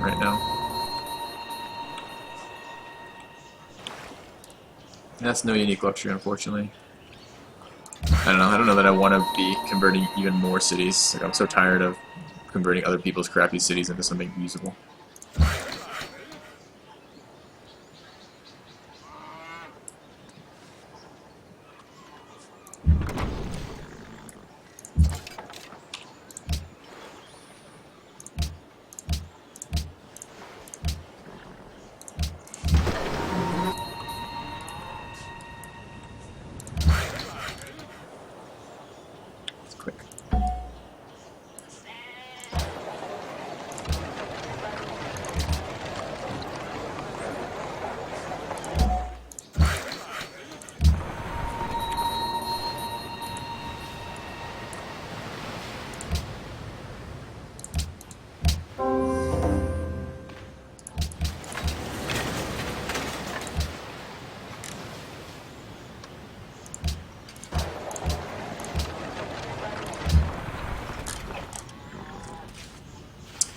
right now. That's no unique luxury, unfortunately. I don't know that I want to be converting even more cities. Like, I'm so tired of converting other people's crappy cities into something usable.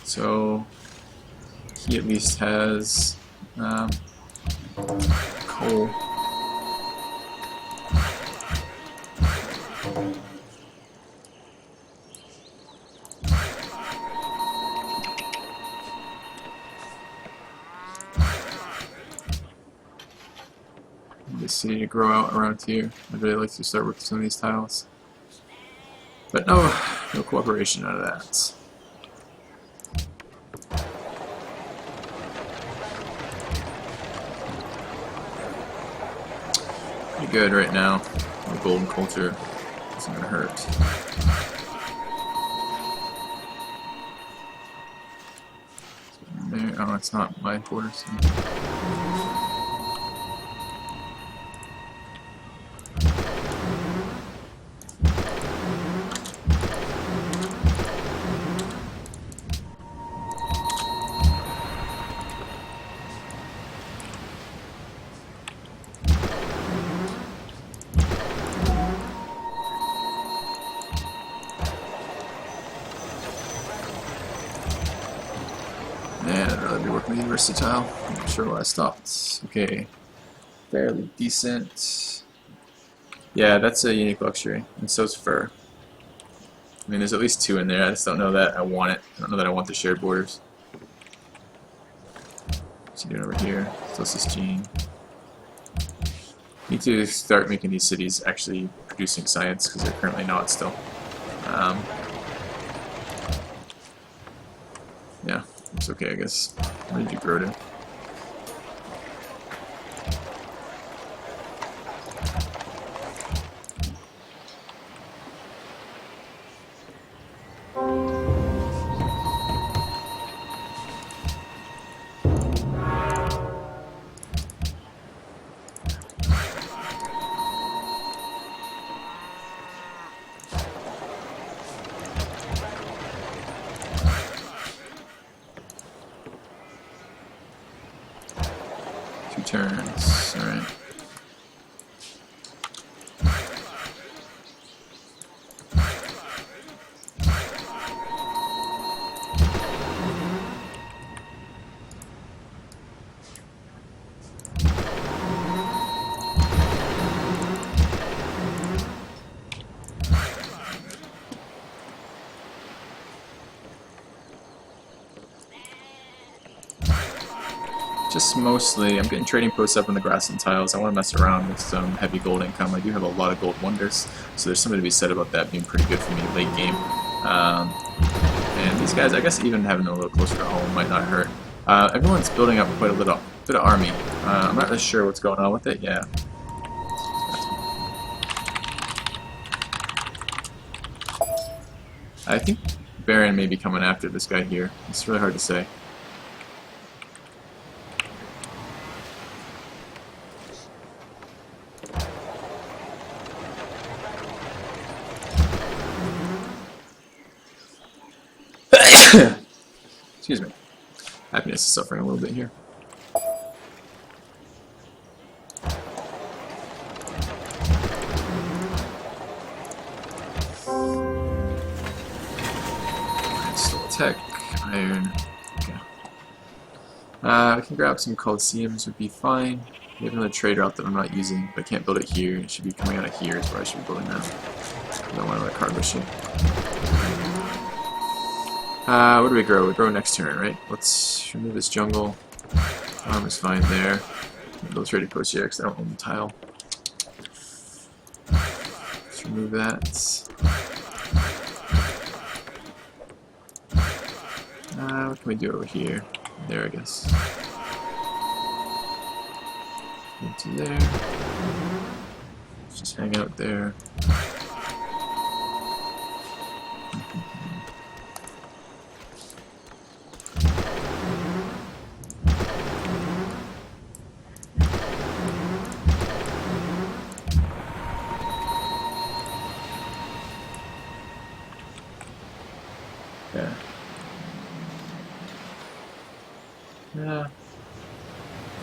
So he at least has coal. This city to grow out around here. I'd really like to start with some of these tiles. But no cooperation out of that. Pretty good right now. The golden culture isn't gonna hurt. There, oh, it's not my quarters. Man, I'd rather be working with versatile. I'm not sure why I stopped. Okay. Fairly decent. Yeah, that's a unique luxury. And so's fur. I mean, there's at least 2 in there. I just don't know that I want it. I don't know that I want the shared borders. What's he doing over here? Closest gene. Need to start making these cities actually producing science, because they're currently not still. Yeah, it's okay, I guess. Where did you grow to? Turns, alright. Just mostly, I'm getting trading posts up on the grassland tiles. I want to mess around with some heavy gold income. I do have a lot of gold wonders, so there's something to be said about that being pretty good for me late game. And these guys, I guess even having them a little closer to home might not hurt. Everyone's building up quite a bit of army. I'm not really sure what's going on with it. Yeah. I think Baron may be coming after this guy here. It's really hard to say. Excuse me. Happiness is suffering a little bit here. Still attack. Iron. Okay. We can grab some Coliseums, would be fine. We have another trade route that I'm not using, but I can't build it here. It should be coming out of here is where I should be building that. I don't want another cargo ship. What do we grow? We grow next turn, right? Let's remove this jungle. Farm is fine there. Build trading post here because I don't own the tile. Let's remove that. What can we do over here? There, I guess. Into there. Let's just hang out there. Yeah. Yeah.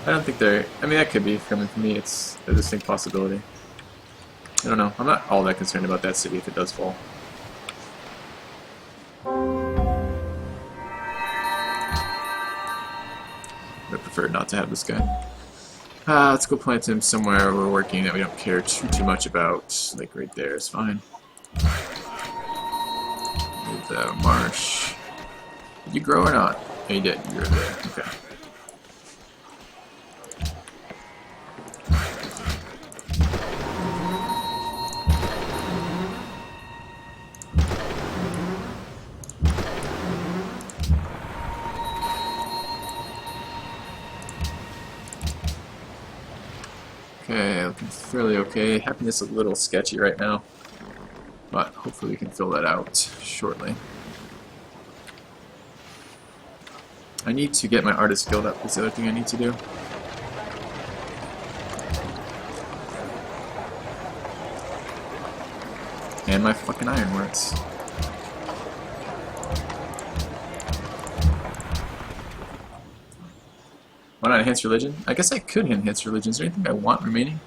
I don't think they're... I mean, that could be coming from me. It's a distinct possibility. I don't know. I'm not all that concerned about that city if it does fall. I prefer not to have this guy. Let's go plant him somewhere we're working that we don't care too much about. Like right there is fine. With the marsh. Did you grow or not? Oh, you did. You grew there. Okay. Okay, looking fairly okay. Happiness is a little sketchy right now, but hopefully we can fill that out shortly. I need to get my artist guild up. That's the other thing I need to do. And my fucking ironworks. Why not enhance religion? I guess I could enhance religion. Is there anything I want remaining?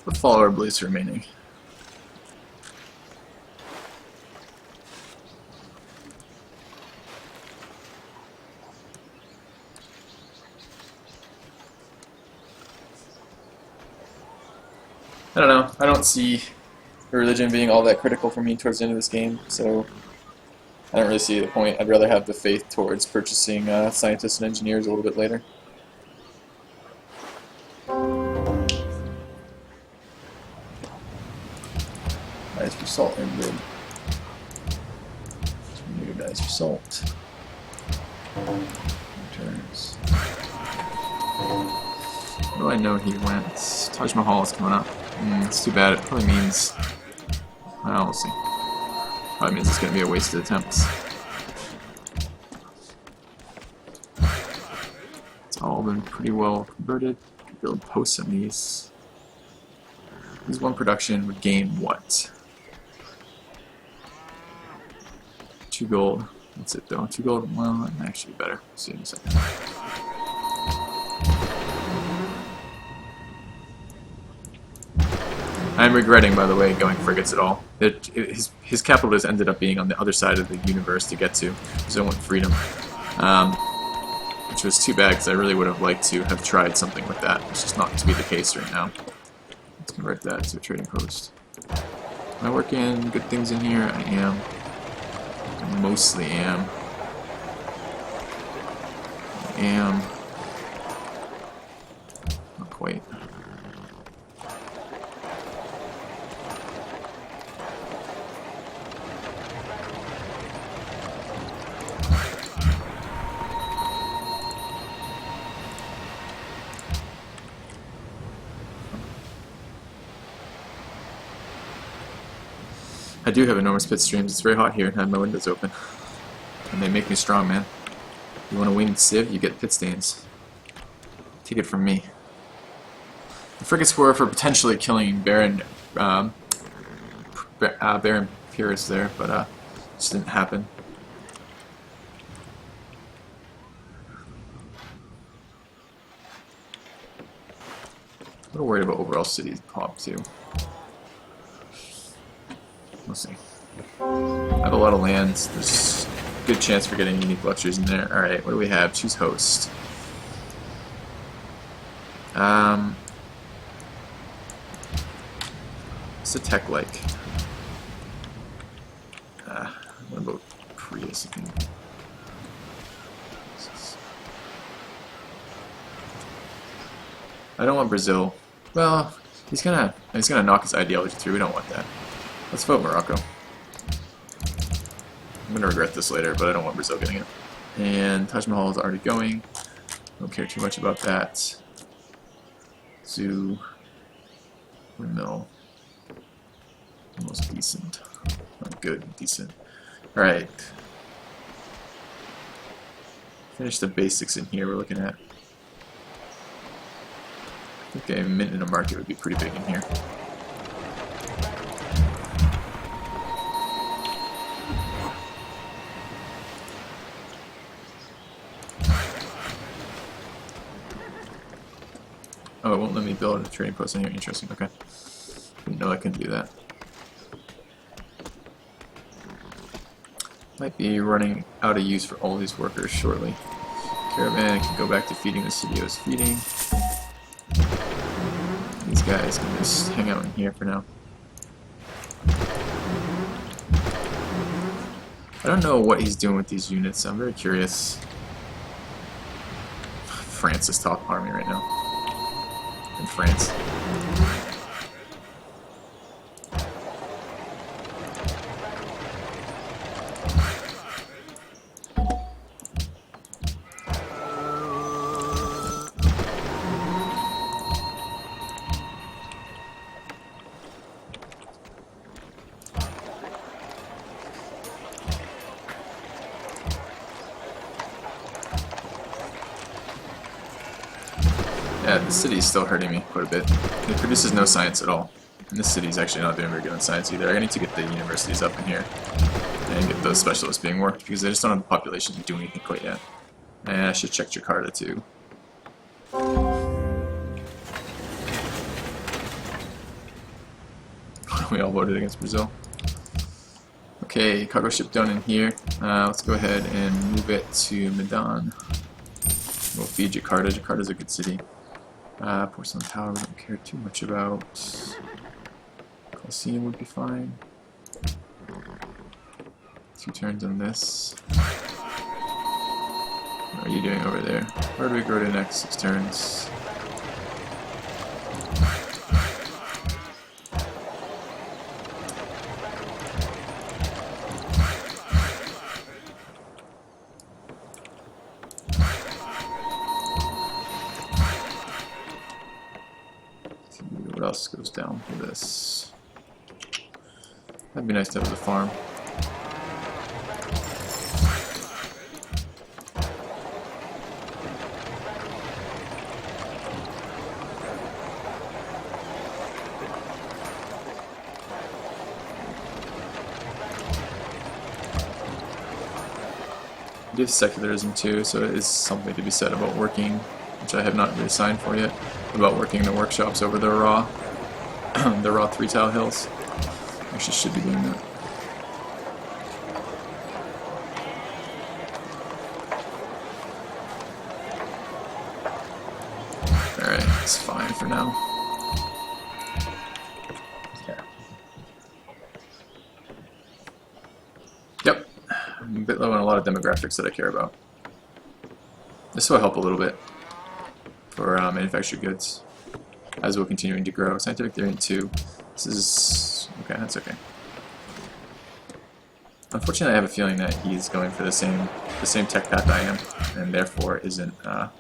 What follower beliefs remaining? I don't know. I don't see religion being all that critical for me towards the end of this game, so I don't really see the point. I'd rather have the faith towards purchasing scientists and engineers a little bit later. Dice for salt and wood. New dice for salt. Returns. Where do I know he went? Taj Mahal is coming up. It's too bad. It probably means... Well, we'll see. Probably means it's going to be a wasted attempt. It's all been pretty well converted. Build posts on these. This one production would gain what? 2 gold. That's it though. 2 gold. Well, that might actually be better. See in a second. I'm regretting, by the way, going frigates at all. His capital has ended up being on the other side of the universe to get to, because I want freedom. Which was too bad, because I really would have liked to have tried something with that. It's just not to be the case right now. Let's convert that to a trading post. Am I working good things in here? I am. I mostly am. I am. Not quite. I do have enormous pit streams. It's very hot here and I have my windows open. And they make me strong, man. You want a winged sieve, you get pit stains. Take it from me. The frigates were for potentially killing Baron Pyrrhus there, but it just didn't happen. A little worried about overall city pop too. We'll see. I have a lot of lands. There's a good chance for getting unique luxuries in there. Alright, what do we have? Choose host. What's the tech like? What about Prius? I think. I don't want Brazil. Well, he's gonna knock his ideology through. We don't want that. Let's vote Morocco. I'm gonna regret this later, but I don't want Brazil getting it. And Taj Mahal is already going. Don't care too much about that. Zoo. Windmill. Almost decent. Not good, decent. Alright. Finish the basics in here we're looking at. I think a mint in a market would be pretty big in here. Oh, it won't let me build a trading post in here. Interesting. Okay. Didn't know I couldn't do that. Might be running out of use for all these workers shortly. Caravan can go back to feeding the city I was feeding. These guys can just hang out in here for now. I don't know what he's doing with these units. I'm very curious. France is top army right now. In France. Yeah, the city's still hurting me quite a bit. It produces no science at all. And this city's actually not doing very good on science either. I need to get the universities up in here and get those specialists being worked because they just don't have the population to do anything quite yet. And I should check Jakarta too. We all voted against Brazil. Okay, cargo ship down in here. Let's go ahead and move it to Medan. We'll feed Jakarta. Jakarta's a good city. Porcelain Tower we don't care too much about. Colosseum would be fine. 2 turns on this. What are you doing over there? Where do we go to next? 6 turns. What else goes down for this? That'd be nice to have the farm. I do have secularism too, so it is something to be said about working, which I have not really signed for yet, about working in the workshops over the raw, the raw 3-tile hills. Actually should be doing that. Alright, it's fine for now. Yeah. Yep. I'm a bit low on a lot of demographics that I care about. This will help a little bit for manufactured goods as we're continuing to grow. Scientific theory 2. This is okay. That's okay. Unfortunately, I have a feeling that he's going for the same tech path I am, and therefore isn't going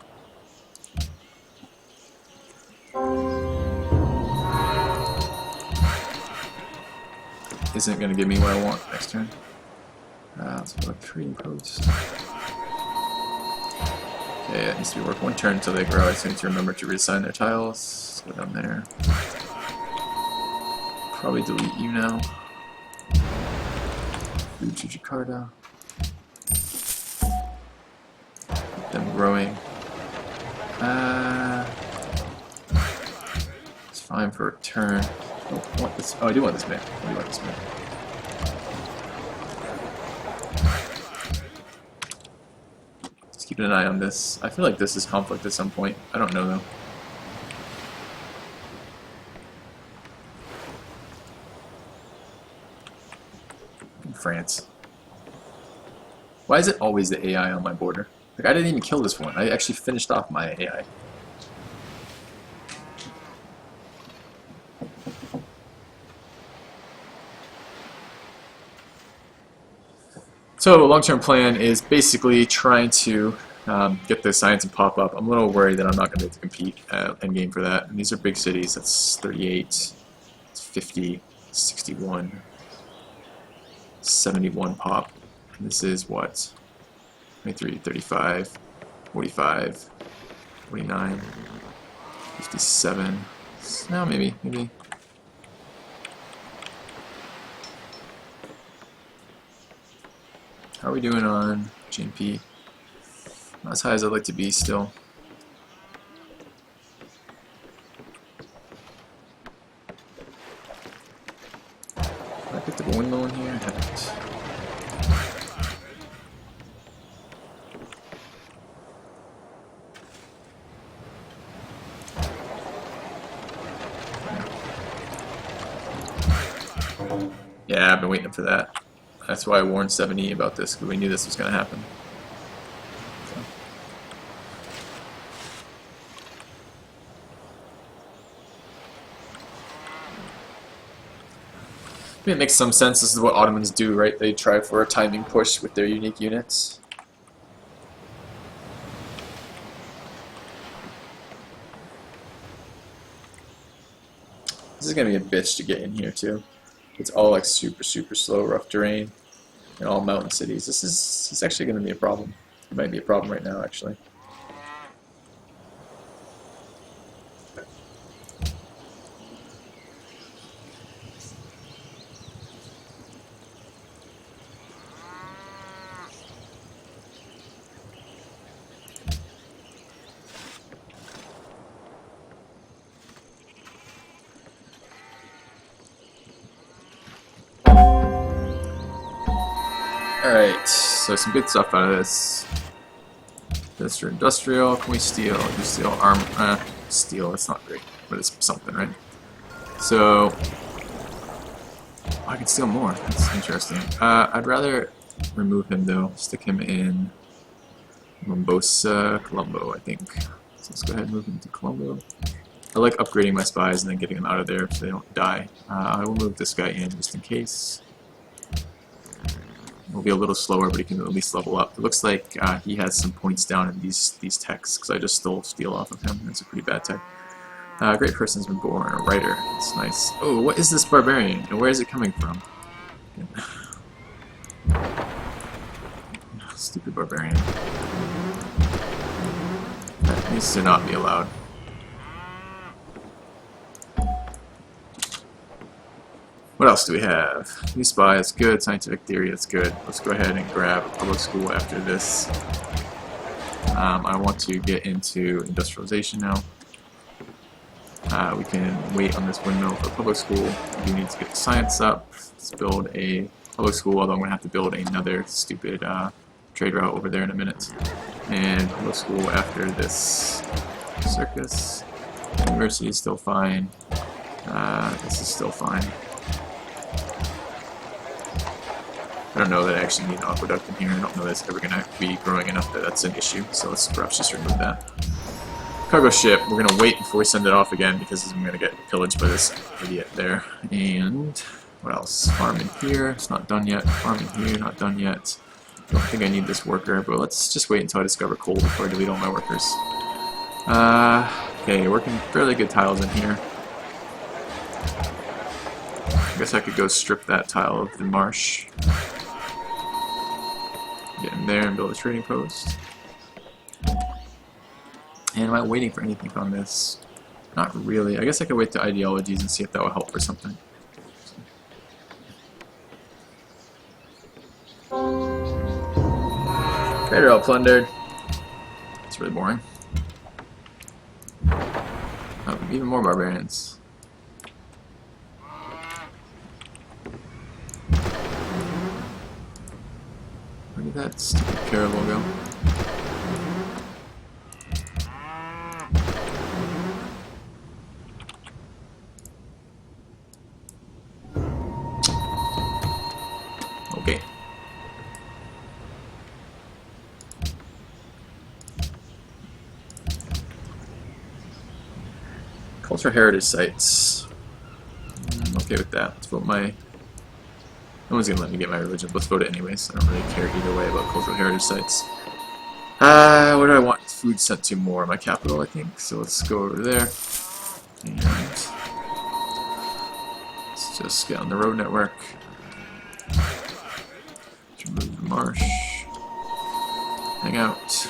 to give me what I want next turn. Let's put a trading post. Okay, it needs to be worked 1 turn until they grow. I just need to remember to reassign their tiles. Let's go down there. Probably delete you now. Food to Jakarta. Keep them growing. It's fine for a turn. I don't want this. Oh, I do want this man. I do want this man. Let's keep an eye on this. I feel like this is conflict at some point. I don't know though. France. Why is it always the AI on my border? Like, I didn't even kill this one. I actually finished off my AI. So, long-term plan is basically trying to get the science and pop up. I'm a little worried that I'm not going to be able to compete at endgame for that. And these are big cities. That's 38, it's 50, 61, 71 pop. And this is what? 23, 35, 45, 49, 57. No, maybe. How are we doing on GNP? Not as high as I'd like to be still. I picked up a windmill in here? I haven't. Yeah, I've been waiting for that. That's why I warned 70 about this, because we knew this was going to happen. So. It makes some sense. This is what Ottomans do, right? They try for a timing push with their unique units. This is going to be a bitch to get in here, too. It's all like super slow, rough terrain, and all mountain cities. This is actually going to be a problem. It might be a problem right now, actually. Alright, so some good stuff out of this. Industrial, can we steal? You steal armor, steel, it's not great, but it's something, right? So, I can steal more, that's interesting. I'd rather remove him though, stick him in Mombosa, Colombo, I think. So let's go ahead and move him to Colombo. I like upgrading my spies and then getting them out of there so they don't die. I will move this guy in just in case. Will be a little slower, but he can at least level up. It looks like he has some points down in these techs, because I just stole steel off of him. That's a pretty bad tech. Great person's been born, a writer. That's nice. Oh, what is this barbarian, and where is it coming from? Stupid barbarian. That needs to not be allowed. What else do we have? New spy, that's good. Scientific theory, that's good. Let's go ahead and grab public school after this. I want to get into industrialization now. We can wait on this windmill for public school. We need to get the science up. Let's build a public school, although I'm going to have to build another stupid trade route over there in a minute. And public school after this circus. University is still fine. This is still fine. I don't know that I actually need an aqueduct in here. I don't know that it's ever going to be growing enough that that's an issue, so let's perhaps just remove that. Cargo ship, we're going to wait before we send it off again because I'm going to get pillaged by this idiot there. And what else? Farm in here, it's not done yet. Farm in here, not done yet. I don't think I need this worker, but let's just wait until I discover coal before I delete all my workers. Okay, working fairly good tiles in here. I guess I could go strip that tile of the marsh. Get in there and build a trading post. And am I waiting for anything on this? Not really. I guess I could wait to ideologies and see if that will help for something. Trader all plundered. It's really boring. Oh, even more barbarians. Where did that stupid caravel go? Cultural heritage sites. I'm okay with that. Let's vote my... No one's gonna let me get my religion. Let's vote it anyways. I don't really care either way about cultural heritage sites. Where do I want food sent to more? My capital, I think. So let's go over there. And let's just get on the road network. Let's remove the marsh. Hang out.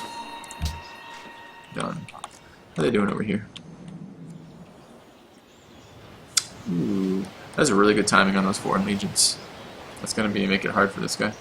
Done. How are they doing over here? Ooh, that's a really good timing on those foreign legions. That's gonna make it hard for this guy.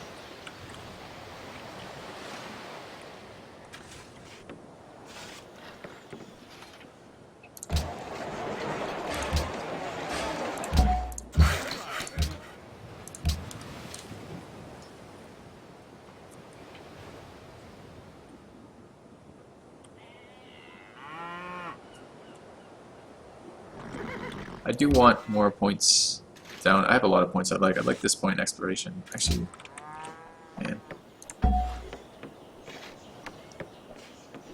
I do want more points down. I have a lot of points I'd like. I'd like this point in exploration. Actually, man.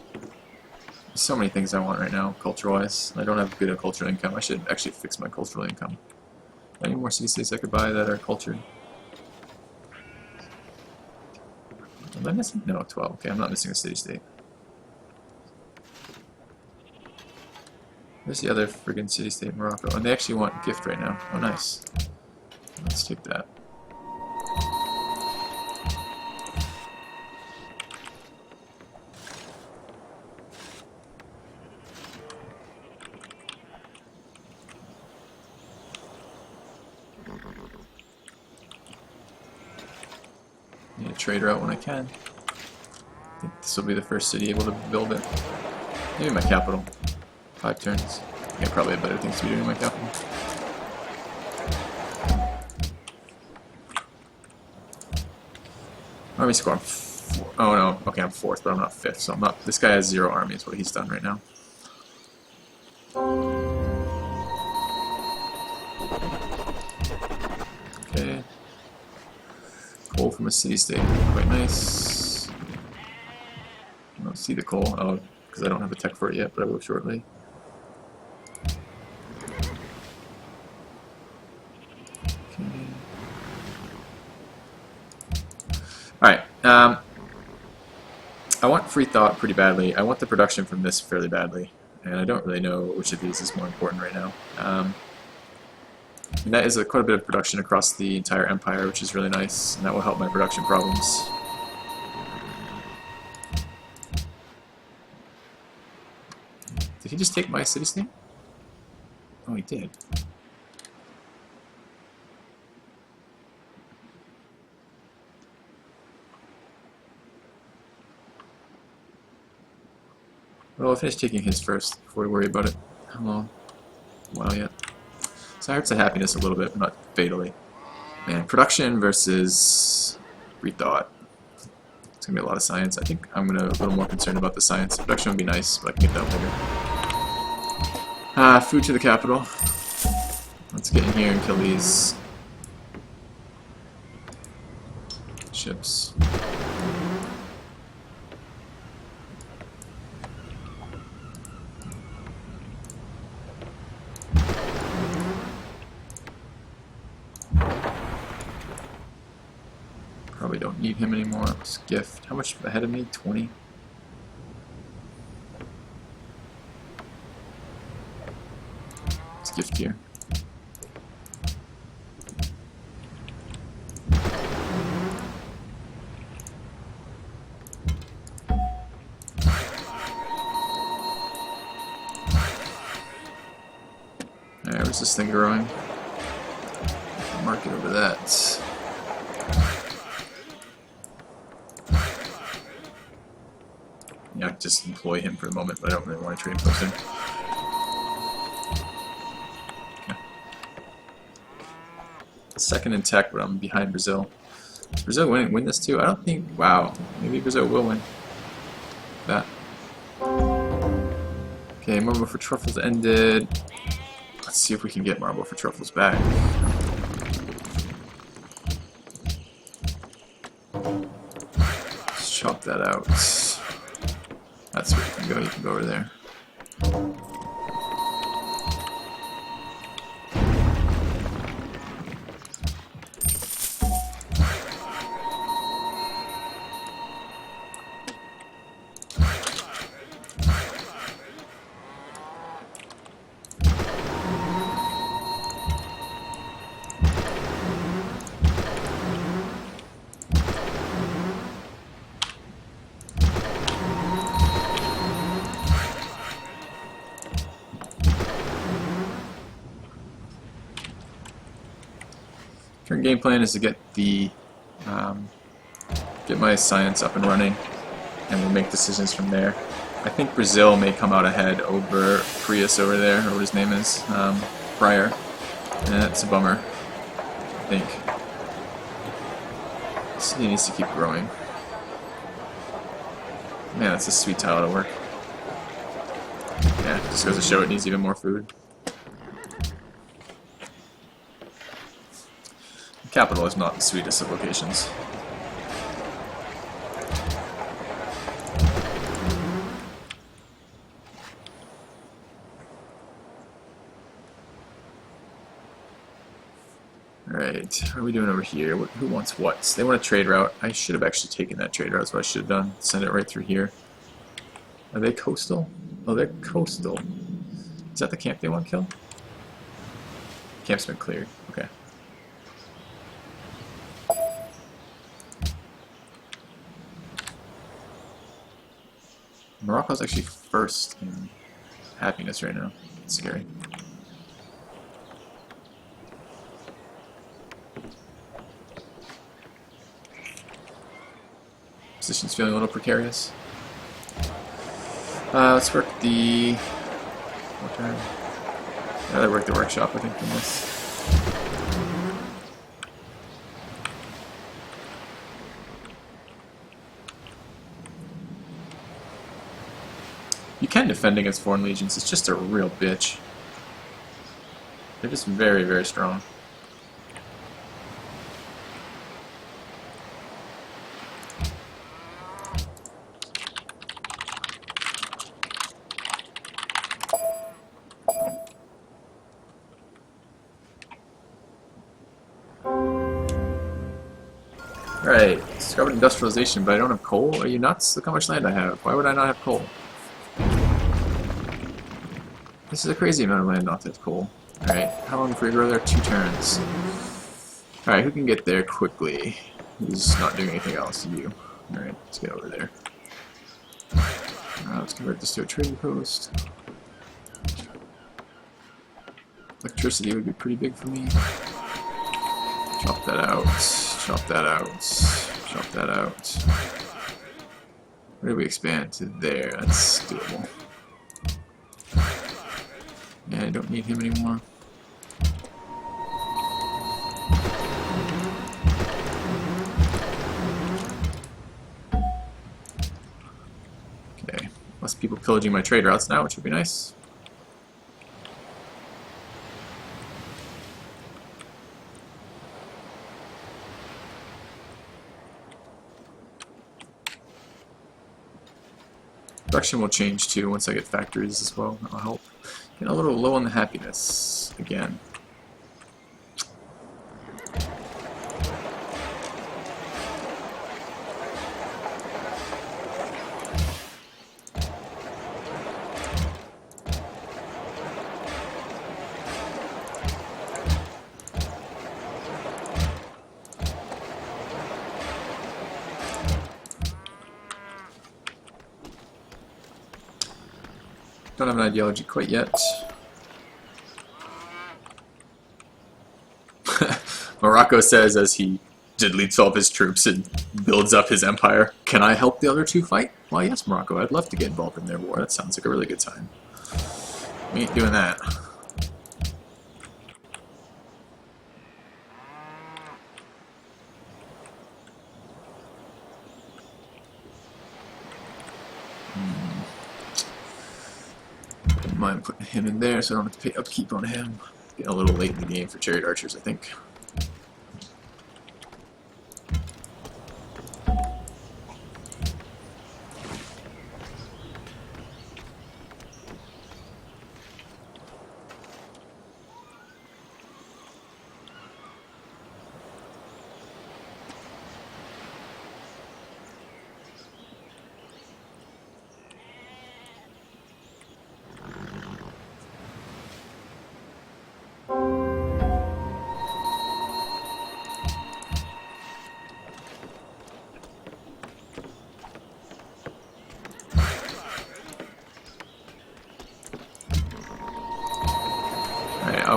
There's so many things I want right now, culture-wise. I don't have good cultural income. I should actually fix my cultural income. Any more city-states I could buy that are cultured? Am I missing? No, 12. Okay, I'm not missing a city-state. Where's the other friggin' city-state in Morocco? And they actually want gift right now. Oh, nice. Let's take that. Need a trade route when I can. I think this will be the first city able to build it. Maybe my capital. 5 turns. I probably have better things to be doing in my capital. Army score. Oh no. Okay, I'm 4th, but I'm not 5th, so I'm not. This guy has 0 army, is what he's done right now. Okay. Coal from a city-state. Quite nice. I don't see the coal. Oh, because I don't have a tech for it yet, but I will shortly. Alright, I want free thought pretty badly. I want the production from this fairly badly. And I don't really know which of these is more important right now. And that is quite a bit of production across the entire empire, which is really nice. And that will help my production problems. Did he just take my city-state? Oh, he did. Well, I'll finish taking his first before we worry about it. How long? Wow, yet. So it hurts the happiness a little bit, but not fatally. Man, production versus rethought. It's gonna be a lot of science. I think I'm a little more concerned about the science. Production would be nice, but I can get that later. Food to the capital. Let's get in here and kill these ships. Probably don't need him anymore. Just gift. How much ahead of me? 20? Let's gift here. Alright, where's this thing growing? Mark it over that. Yeah, just employ him for the moment, but I don't really want to trade post him. Okay. Second in tech, but I'm behind Brazil. Does Brazil win this too? I don't think. Wow, maybe Brazil will win. That. Okay, Marble for Truffles ended. Let's see if we can get Marble for Truffles back. Let's chop that out. That's where you can go over there. Current game plan is to get the get my science up and running, and we'll make decisions from there. I think Brazil may come out ahead over Prius over there, or what his name is, Pryor. And that's a bummer, I think. City needs to keep growing. Man, that's a sweet tile to work. Yeah, just goes to show it needs even more food. The capital is not the sweetest of locations. Alright, what are we doing over here? Who wants what? They want a trade route. I should have actually taken that trade route. That's what I should have done. Send it right through here. Are they coastal? Oh, they're coastal. Is that the camp they want to kill? Camp's been cleared. Okay. Morocco's actually first in happiness right now. It's scary. Position's feeling a little precarious. Let's work the... What time? I'd rather work the workshop, I think, than this. You can defend against foreign legions, it's just a real bitch. They're just very, very strong. Right, discovered industrialization, but I don't have coal? Are you nuts? Look how much land I have. Why would I not have coal? This is a crazy amount of land not to have coal. Alright, how long before we grow there? 2 turns. Alright, who can get there quickly? Who's not doing anything else? You. Alright, let's get over there. Let's convert this to a trading post. Electricity would be pretty big for me. Chop that out. Chop that out. Chop that out. Where do we expand? To there. That's doable. Yeah, I don't need him anymore. Okay. Less people pillaging my trade routes now, which would be nice. Production will change too once I get factories as well. That'll help. Getting a little low on the happiness again. Don't have an ideology quite yet. Morocco says as he diddly all of his troops and builds up his empire, "Can I help the other two fight?" Why, yes, Morocco. I'd love to get involved in their war. That sounds like a really good time. We ain't doing that. Don't mind putting him in there so I don't have to pay upkeep on him. Getting a little late in the game for chariot archers, I think.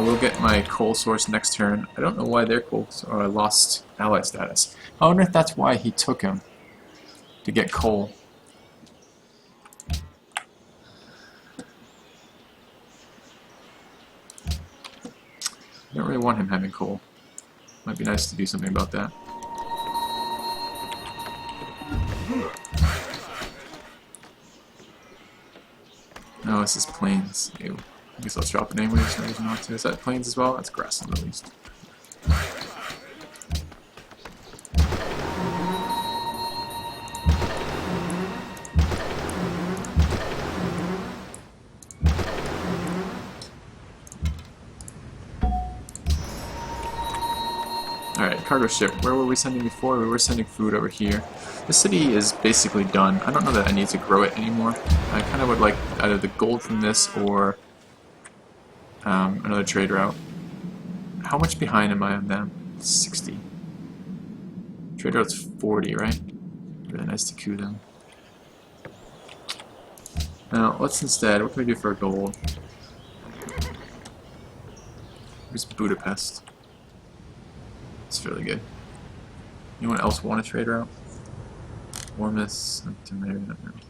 will get my coal source next turn. I don't know why their coal lost ally status. I wonder if that's why he took him to get coal. I don't really want him having coal. Might be nice to do something about that. No, this is plains. Ew. I guess I'll drop it anyways. No reason not to. Is that plains as well? That's grassland at least. Alright, cargo ship. Where were we sending before? We were sending food over here. The city is basically done. I don't know that I need to grow it anymore. I kind of would like either the gold from this or another trade route. How much behind am I on them? 60. Trade route's 40, right? Really nice to coup them. Now, let's instead, what can we do for gold? Here's Budapest. It's really good. Anyone else want a trade route? Warmest, to there, no. Okay.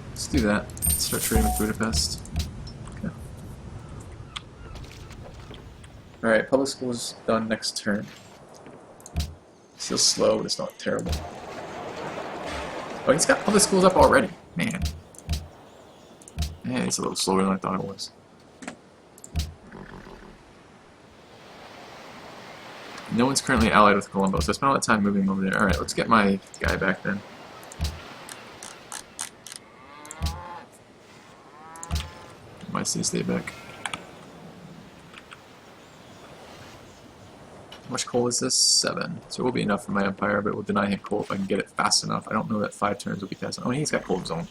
Let's do that. Let's start trading with Budapest. Okay. Alright, public school's done next turn. Still slow, but it's not terrible. Oh, he's got public schools up already. Man. Man, it's a little slower than I thought it was. No one's currently allied with Colombo, so I spent all that time moving him over there. Alright, let's get my guy back then. My city stay back. How much coal is this? 7. So it will be enough for my empire, but it will deny him coal if I can get it fast enough. I don't know that 5 turns will be fast enough. Oh, he's got coal of his own.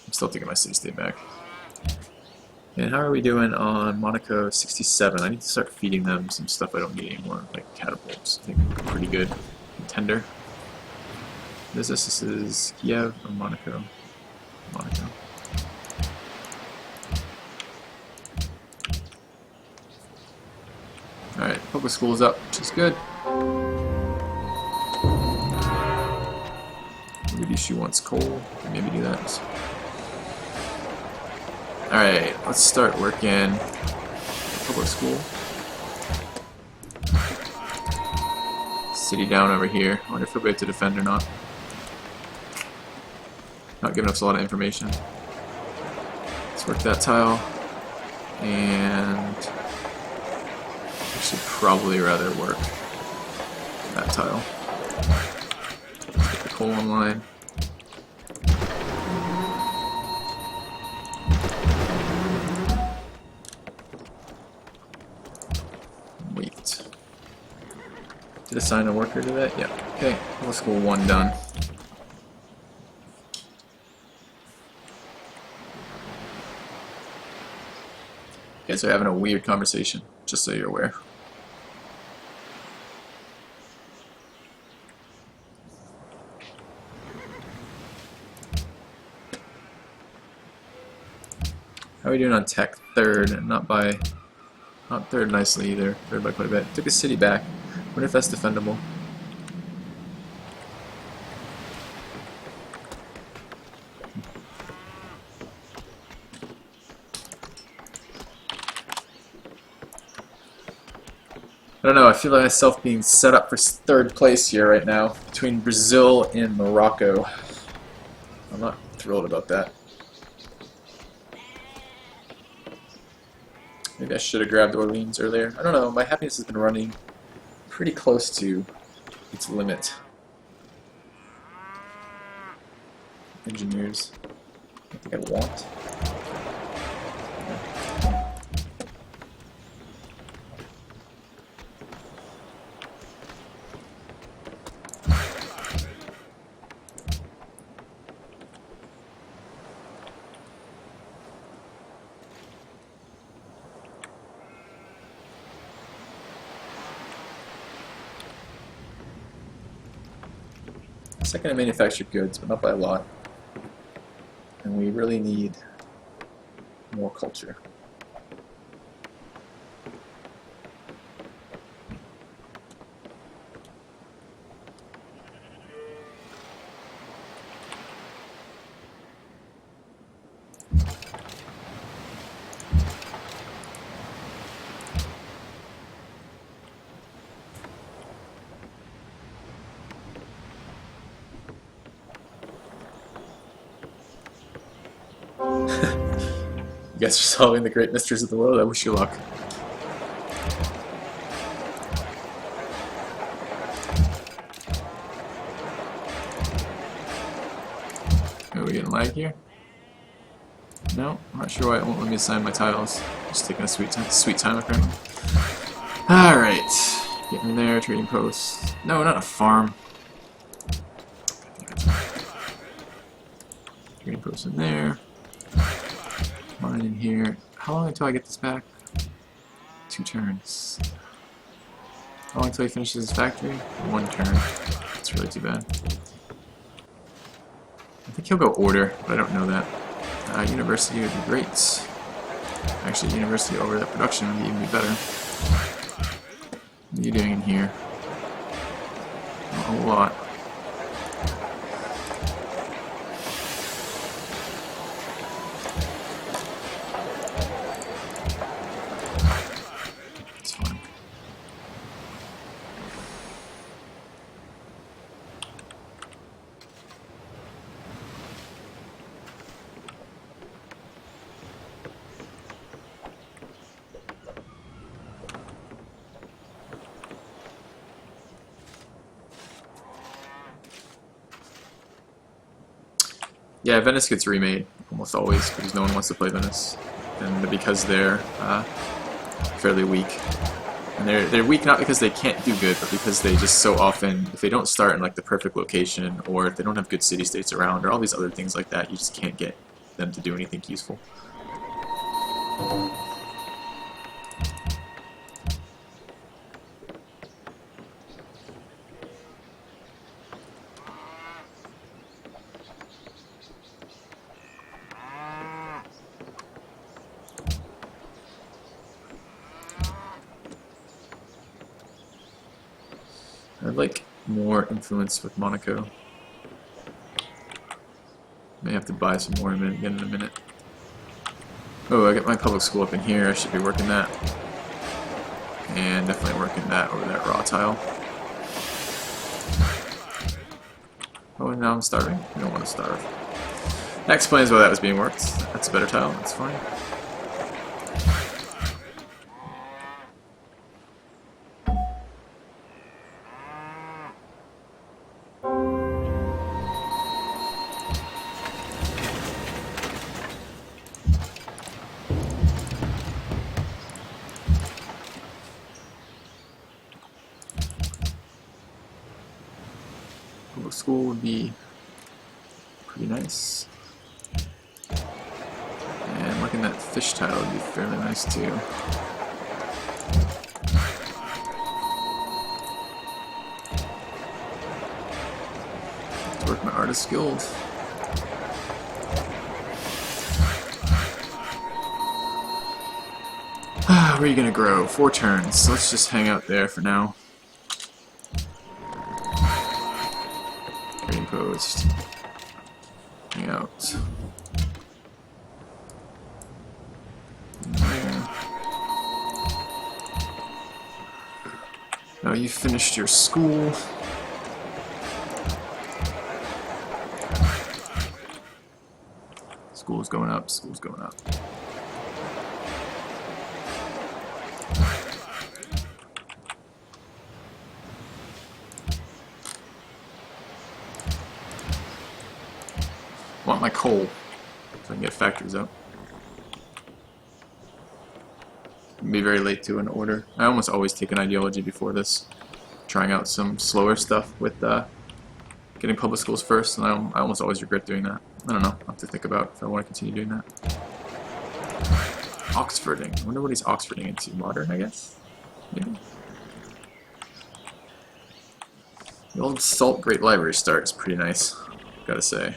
I'm still taking my city state back. And how are we doing on Monaco 67? I need to start feeding them some stuff I don't need anymore, like catapults. I think pretty good contender. What is this? This is Kiev or Monaco? Monaco. Alright, public school is up, which is good. Maybe she wants coal. Maybe do that. Alright, let's start working public school. City down over here. I wonder if we'll be able to defend or not. Not giving us a lot of information. Let's work that tile. And I should probably rather work that tile. Let's get the coal online. Did assign a worker to that? Yeah. Okay, public school 1 done. You guys are having a weird conversation, just so you're aware. How are we doing on tech? 3rd, not third nicely either. 3rd by quite a bit. Took a city back. Wonder if that's defendable. I don't know, I feel myself being set up for 3rd place here right now, between Brazil and Morocco. I'm not thrilled about that. Maybe I should have grabbed Orleans earlier. I don't know, my happiness has been running pretty close to its limit. Engineers. I think I want. Second in manufactured goods, but not by a lot. And we really need more culture. You guys are solving the great mysteries of the world. I wish you luck. Are we getting lag here? No, I'm not sure why it won't let me assign my tiles. Just taking a sweet time apparently. Alright. Getting in there, trading posts. No, not a farm. Trading posts in there. Mine in here. How long until I get this back? 2 turns. How long until he finishes his factory? 1 turn. That's really too bad. I think he'll go order, but I don't know that. University would be great. Actually, university over that production would even be better. What are you doing in here? Not a whole lot. It's fine. Yeah, Venice gets remade almost always because no one wants to play Venice, and because they're fairly weak. And they're weak not because they can't do good, but because they just so often, if they don't start in like the perfect location, or if they don't have good city-states around, or all these other things like that, you just can't get them to do anything useful. I'd like more influence with Monaco. May have to buy some more again in a minute. Oh, I got my public school up in here. I should be working that. And definitely working that over that raw tile. Oh, and now I'm starving. I don't want to starve. That explains why that was being worked. That's a better tile. That's fine. Public school would be pretty nice. And looking at that fish tile would be fairly nice too. Let's work my artist guild. Where are you gonna grow? 4 turns. So let's just hang out there for now. Trading post. Hang out. There. Now you finished your school. School's going up, school's going up. I want my coal so I can get factories up. It'll be very late to an order. I almost always take an ideology before this, trying out some slower stuff with getting public schools first, and I almost always regret doing that. I don't know. I'll have to think about if I want to continue doing that. Oxfording. I wonder what he's Oxfording into. Modern, I guess? Maybe. The old Salt Great Library start is pretty nice, gotta say.